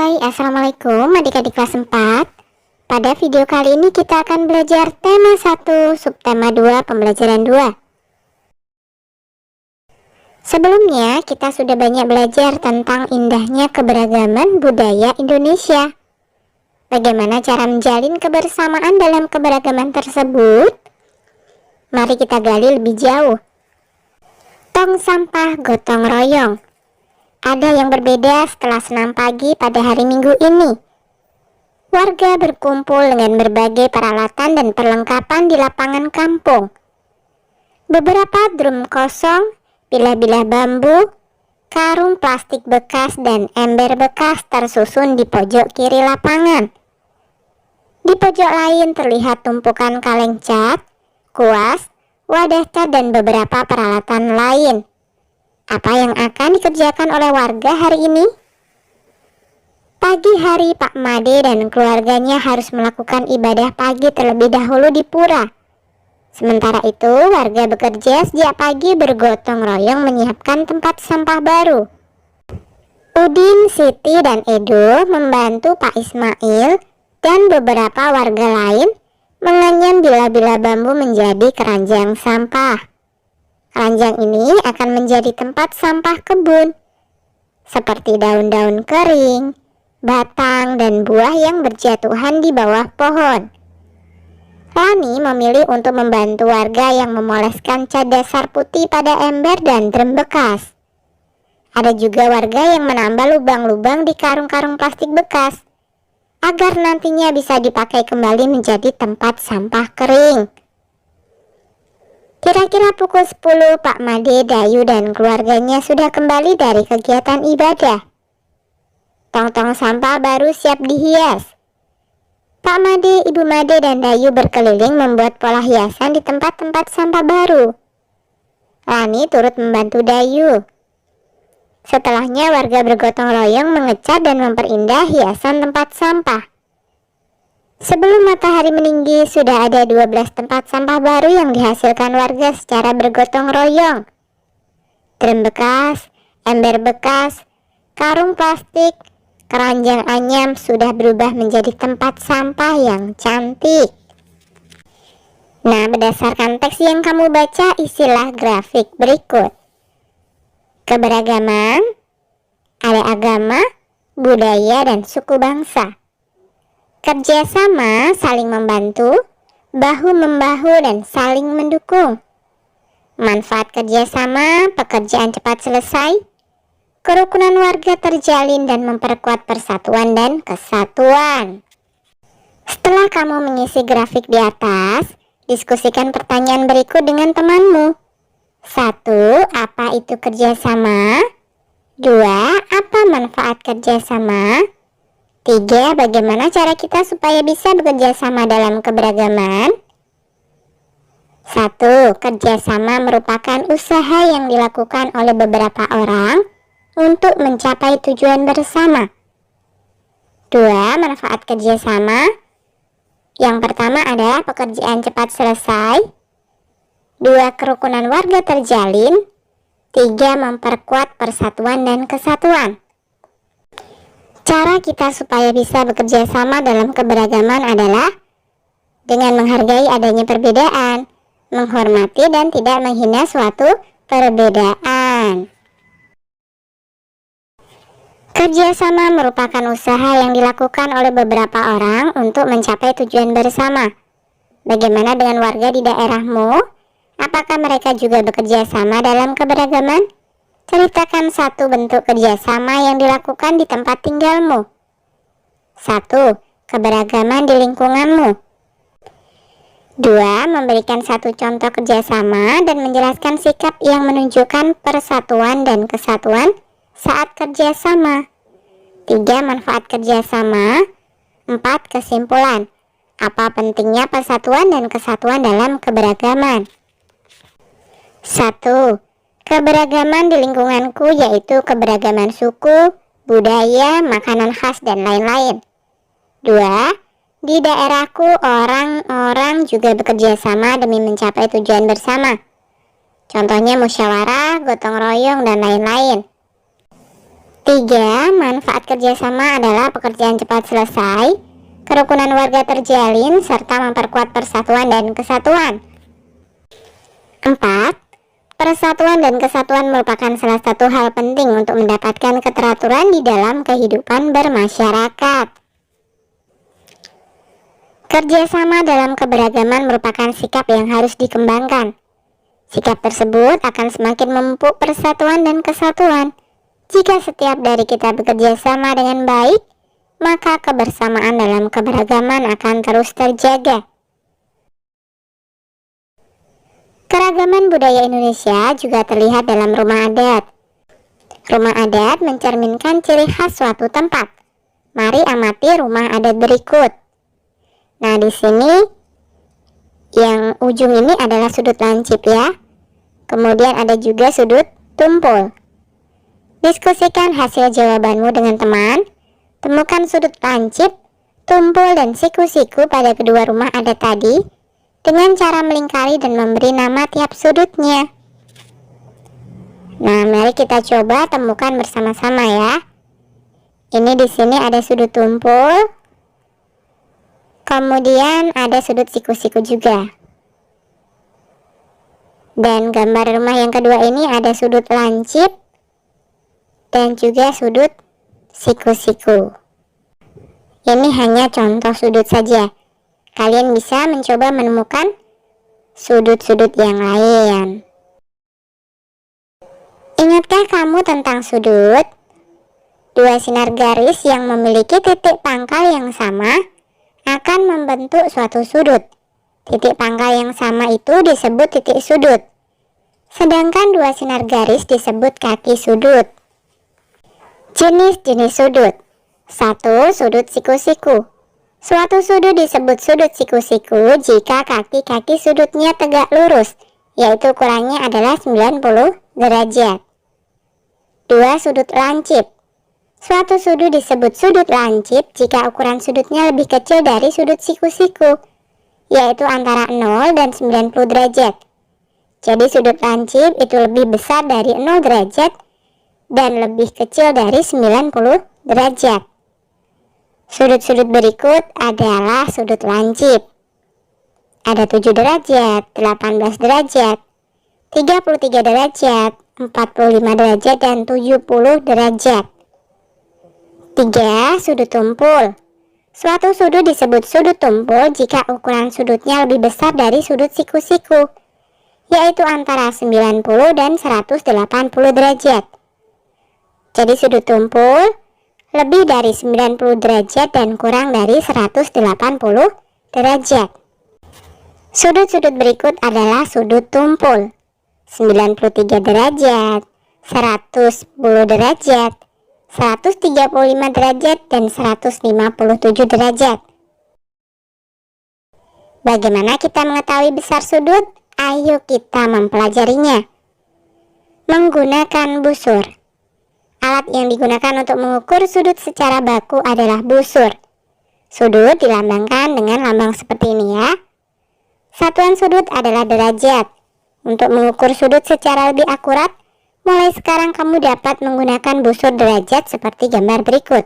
Hai, Assalamualaikum adik-adik kelas 4. Pada video kali ini kita akan belajar tema 1, subtema 2, pembelajaran 2. Sebelumnya kita sudah banyak belajar tentang indahnya keberagaman budaya Indonesia. Bagaimana cara menjalin kebersamaan dalam keberagaman tersebut? Mari kita gali lebih jauh. Tong sampah gotong royong. Ada yang berbeda setelah senam pagi pada hari Minggu ini. Warga berkumpul dengan berbagai peralatan dan perlengkapan di lapangan kampung. Beberapa drum kosong, bilah-bilah bambu, karung plastik bekas dan ember bekas tersusun di pojok kiri lapangan. Di pojok lain terlihat tumpukan kaleng cat, kuas, wadah cat dan beberapa peralatan lain. Apa yang akan dikerjakan oleh warga hari ini? Pagi hari Pak Made dan keluarganya harus melakukan ibadah pagi terlebih dahulu di pura. Sementara itu, warga bekerja sejak pagi bergotong royong menyiapkan tempat sampah baru. Udin, Siti, dan Edo membantu Pak Ismail dan beberapa warga lain menganyam bilah-bilah bambu menjadi keranjang sampah. Keranjang ini akan menjadi tempat sampah kebun, seperti daun-daun kering, batang, dan buah yang berjatuhan di bawah pohon. Rani memilih untuk membantu warga yang memoleskan cat dasar putih pada ember dan drum bekas. Ada juga warga yang menambah lubang-lubang di karung-karung plastik bekas, agar nantinya bisa dipakai kembali menjadi tempat sampah kering. Kira-kira pukul 10 Pak Made, Dayu, dan keluarganya sudah kembali dari kegiatan ibadah. Tong-tong sampah baru siap dihias. Pak Made, Ibu Made, dan Dayu berkeliling membuat pola hiasan di tempat-tempat sampah baru. Rani turut membantu Dayu. Setelahnya warga bergotong royong mengecat dan memperindah hiasan tempat sampah. Sebelum matahari meninggi, sudah ada 12 tempat sampah baru yang dihasilkan warga secara bergotong royong. Drum bekas, ember bekas, karung plastik, keranjang anyam sudah berubah menjadi tempat sampah yang cantik. Nah, berdasarkan teks yang kamu baca, isilah grafik berikut. Keberagaman, ada agama, budaya, dan suku bangsa. Kerjasama, saling membantu, bahu-membahu, dan saling mendukung. Manfaat kerjasama, pekerjaan cepat selesai, kerukunan warga terjalin dan memperkuat persatuan dan kesatuan. Setelah kamu mengisi grafik di atas, diskusikan pertanyaan berikut dengan temanmu. 1. Apa itu kerjasama? 2. Apa manfaat kerjasama? 3. Bagaimana cara kita supaya bisa bekerja sama dalam keberagaman? 1. Kerjasama merupakan usaha yang dilakukan oleh beberapa orang untuk mencapai tujuan bersama. 2. Manfaat kerjasama. Yang pertama adalah pekerjaan cepat selesai. 2. Kerukunan warga terjalin. 3. Memperkuat persatuan dan kesatuan. Cara kita supaya bisa bekerja sama dalam keberagaman adalah dengan menghargai adanya perbedaan, menghormati dan tidak menghina suatu perbedaan. Kerjasama merupakan usaha yang dilakukan oleh beberapa orang untuk mencapai tujuan bersama. Bagaimana dengan warga di daerahmu? Apakah mereka juga bekerja sama dalam keberagaman? Ceritakan satu bentuk kerjasama yang dilakukan di tempat tinggalmu. 1. Keberagaman di lingkunganmu. 2. Memberikan satu contoh kerjasama dan menjelaskan sikap yang menunjukkan persatuan dan kesatuan saat kerjasama. 3. Manfaat kerjasama. 4. Kesimpulan. Apa pentingnya persatuan dan kesatuan dalam keberagaman? 1. Keberagaman di lingkunganku yaitu keberagaman suku, budaya, makanan khas, dan lain-lain. 2. Di daerahku orang-orang juga bekerja sama demi mencapai tujuan bersama. Contohnya musyawarah, gotong royong, dan lain-lain. 3. Manfaat kerjasama adalah pekerjaan cepat selesai, kerukunan warga terjalin, serta memperkuat persatuan dan kesatuan. 4. Persatuan dan kesatuan merupakan salah satu hal penting untuk mendapatkan keteraturan di dalam kehidupan bermasyarakat. Kerjasama dalam keberagaman merupakan sikap yang harus dikembangkan. Sikap tersebut akan semakin memupuk persatuan dan kesatuan. Jika setiap dari kita bekerja sama dengan baik, maka kebersamaan dalam keberagaman akan terus terjaga. Keragaman budaya Indonesia juga terlihat dalam rumah adat. Rumah adat mencerminkan ciri khas suatu tempat. Mari amati rumah adat berikut. Nah, di sini yang ujung ini adalah sudut lancip ya. Kemudian ada juga sudut tumpul. Diskusikan hasil jawabanmu dengan teman. Temukan sudut lancip, tumpul, dan siku-siku pada kedua rumah adat tadi dengan cara melingkari dan memberi nama tiap sudutnya. Nah, mari kita coba temukan bersama-sama ya. Ini di sini ada sudut tumpul, kemudian ada sudut siku-siku juga. Dan gambar rumah yang kedua ini ada sudut lancip dan juga sudut siku-siku. Ini hanya contoh sudut saja. Kalian bisa mencoba menemukan sudut-sudut yang lain. Ingatkah kamu tentang sudut? Dua sinar garis yang memiliki titik pangkal yang sama akan membentuk suatu sudut. Titik pangkal yang sama itu disebut titik sudut. Sedangkan dua sinar garis disebut kaki sudut. Jenis-jenis sudut. 1. Sudut siku-siku. Suatu sudut disebut sudut siku-siku jika kaki-kaki sudutnya tegak lurus, yaitu ukurannya adalah 90 derajat. 2. Sudut lancip. Suatu sudut disebut sudut lancip jika ukuran sudutnya lebih kecil dari sudut siku-siku, yaitu antara 0 dan 90 derajat. Jadi sudut lancip itu lebih besar dari 0 derajat dan lebih kecil dari 90 derajat. Sudut-sudut berikut adalah sudut lancip. Ada 7 derajat, 18 derajat, 33 derajat, 45 derajat, dan 70 derajat. 3. Sudut tumpul. Suatu sudut disebut sudut tumpul jika ukuran sudutnya lebih besar dari sudut siku-siku, yaitu antara 90 dan 180 derajat. Jadi sudut tumpul lebih dari 90 derajat dan kurang dari 180 derajat. Sudut-sudut berikut adalah sudut tumpul. 93 derajat, 110 derajat, 135 derajat, dan 157 derajat. Bagaimana kita mengetahui besar sudut? Ayo kita mempelajarinya. Menggunakan busur. Alat yang digunakan untuk mengukur sudut secara baku adalah busur. Sudut dilambangkan dengan lambang seperti ini ya. Satuan sudut adalah derajat. Untuk mengukur sudut secara lebih akurat, mulai sekarang kamu dapat menggunakan busur derajat seperti gambar berikut.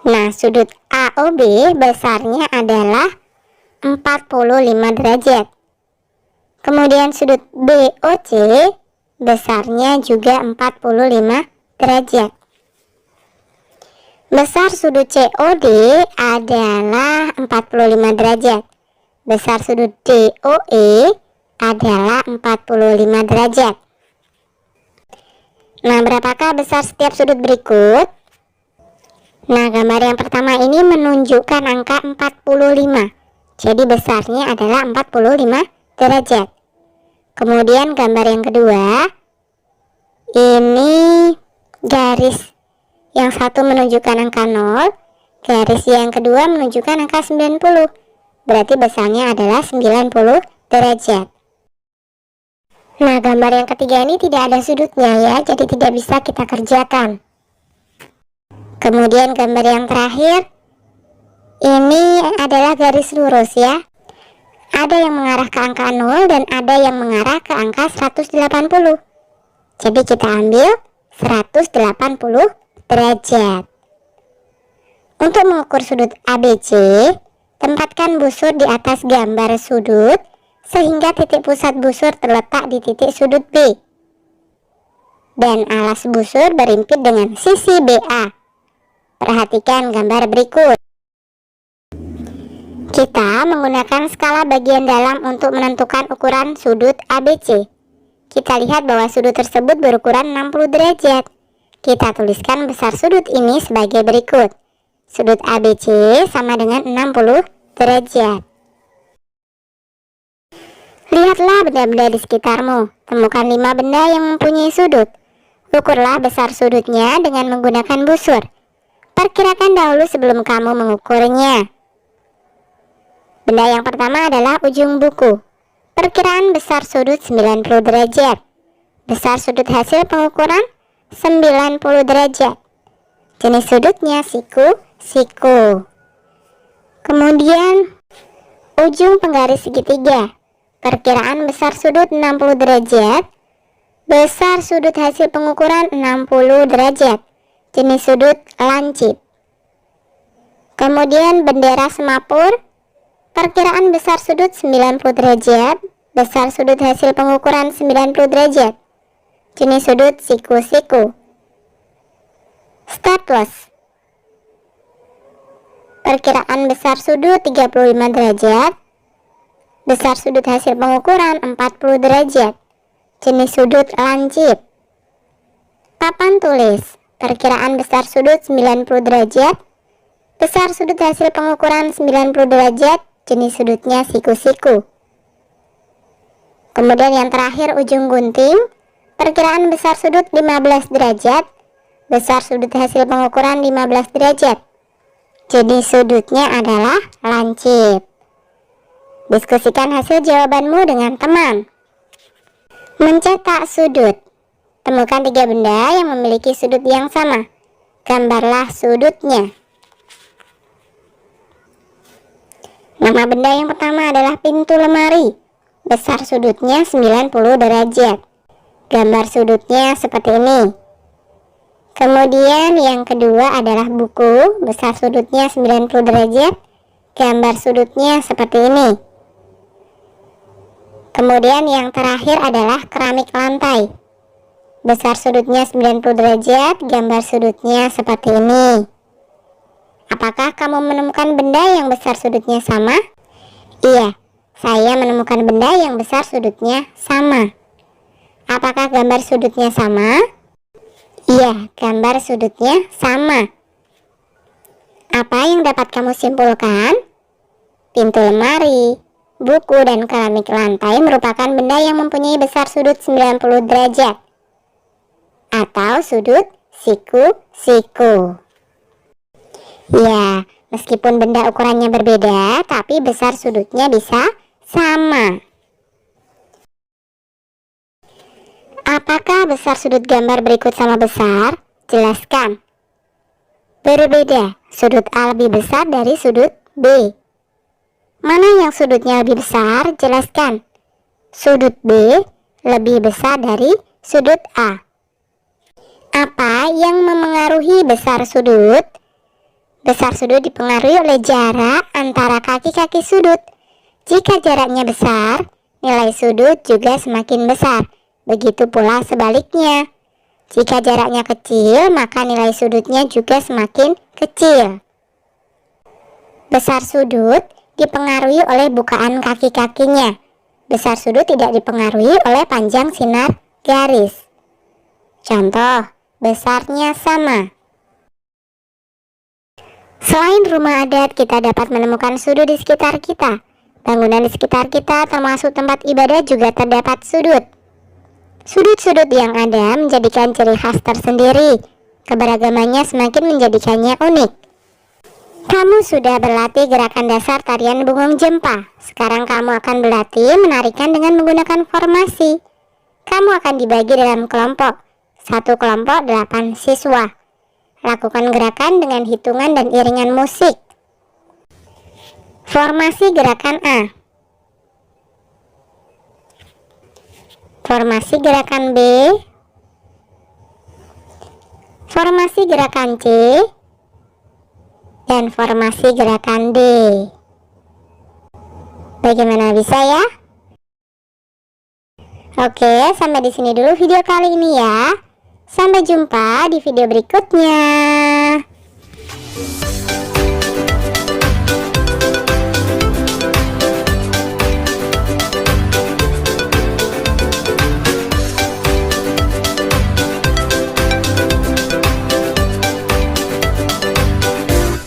Nah, sudut AOB besarnya adalah 45 derajat. Kemudian sudut BOC besarnya juga 45 derajat. Besar sudut COD adalah 45 derajat. Besar sudut DOE adalah 45 derajat. Nah, berapakah besar setiap sudut berikut? Nah, gambar yang pertama ini menunjukkan angka 45. Jadi besarnya adalah 45 derajat. Kemudian gambar yang kedua, ini garis yang satu menunjukkan angka 0, garis yang kedua menunjukkan angka 90. Berarti besarnya adalah 90 derajat. Nah, gambar yang ketiga ini tidak ada sudutnya ya, jadi tidak bisa kita kerjakan. Kemudian gambar yang terakhir, ini adalah garis lurus ya. Ada yang mengarah ke angka 0 dan ada yang mengarah ke angka 180. Jadi kita ambil 180 derajat. Untuk mengukur sudut ABC, tempatkan busur di atas gambar sudut sehingga titik pusat busur terletak di titik sudut B. Dan alas busur berimpit dengan sisi BA. Perhatikan gambar berikut. Kita menggunakan skala bagian dalam untuk menentukan ukuran sudut ABC. Kita lihat bahwa sudut tersebut berukuran 60 derajat. Kita tuliskan besar sudut ini sebagai berikut. Sudut ABC sama dengan 60 derajat. Lihatlah benda-benda di sekitarmu. Temukan 5 benda yang mempunyai sudut. Ukurlah besar sudutnya dengan menggunakan busur. Perkirakan dahulu sebelum kamu mengukurnya. Benda yang pertama adalah ujung buku. Perkiraan besar sudut 90 derajat. Besar sudut hasil pengukuran 90 derajat. Jenis sudutnya siku. Kemudian ujung penggaris segitiga. Perkiraan besar sudut 60 derajat. Besar sudut hasil pengukuran 60 derajat. Jenis sudut lancip. Kemudian bendera semapur. Perkiraan besar sudut 90 derajat. Besar sudut hasil pengukuran 90 derajat. Jenis sudut siku. Staples. Perkiraan besar sudut 35 derajat. Besar sudut hasil pengukuran 40 derajat. Jenis sudut lancip. Papan tulis. Perkiraan besar sudut 90 derajat. Besar sudut hasil pengukuran 90 derajat. Jenis sudutnya siku. Kemudian yang terakhir ujung gunting. Perkiraan besar sudut 15 derajat. Besar sudut hasil pengukuran 15 derajat. Jenis sudutnya adalah lancip. Diskusikan hasil jawabanmu dengan teman. Mencetak sudut. Temukan 3 benda yang memiliki sudut yang sama. Gambarlah sudutnya. Nama benda yang pertama adalah pintu lemari. Besar sudutnya 90 derajat. Gambar sudutnya seperti ini. Kemudian yang kedua adalah buku. Besar sudutnya 90 derajat. Gambar sudutnya seperti ini. Kemudian yang terakhir adalah keramik lantai. Besar sudutnya 90 derajat. Gambar sudutnya seperti ini. Apakah kamu menemukan benda yang besar sudutnya sama? Iya, saya menemukan benda yang besar sudutnya sama. Apakah gambar sudutnya sama? Iya, gambar sudutnya sama. Apa yang dapat kamu simpulkan? Pintu lemari, buku, dan keramik lantai merupakan benda yang mempunyai besar sudut 90 derajat. Atau sudut siku. Ya, meskipun benda ukurannya berbeda, tapi besar sudutnya bisa sama. Apakah besar sudut gambar berikut sama besar? Jelaskan. Berbeda, sudut A lebih besar dari sudut B. Mana yang sudutnya lebih besar? Jelaskan. Sudut B lebih besar dari sudut A. Apa yang memengaruhi besar sudut? Besar sudut dipengaruhi oleh jarak antara kaki-kaki sudut. Jika jaraknya besar, nilai sudut juga semakin besar. Begitu pula sebaliknya. Jika jaraknya kecil, maka nilai sudutnya juga semakin kecil. Besar sudut dipengaruhi oleh bukaan kaki-kakinya. Besar sudut tidak dipengaruhi oleh panjang sinar garis. Contoh, besarnya sama. Selain rumah adat, kita dapat menemukan sudut di sekitar kita. Bangunan di sekitar kita termasuk tempat ibadah juga terdapat sudut. Sudut-sudut yang ada menjadikan ciri khas tersendiri. Keberagamannya semakin menjadikannya unik. Kamu sudah berlatih gerakan dasar tarian bungong jempa. Sekarang kamu akan berlatih menarikan dengan menggunakan formasi. Kamu akan dibagi dalam kelompok. Satu kelompok 8 siswa. Lakukan gerakan dengan hitungan dan iringan musik. Formasi gerakan A. Formasi gerakan B. formasi gerakan C, dan formasi gerakan D. Bagaimana, bisa ya? Oke, sampai di sini dulu video kali ini ya. Sampai jumpa di video berikutnya.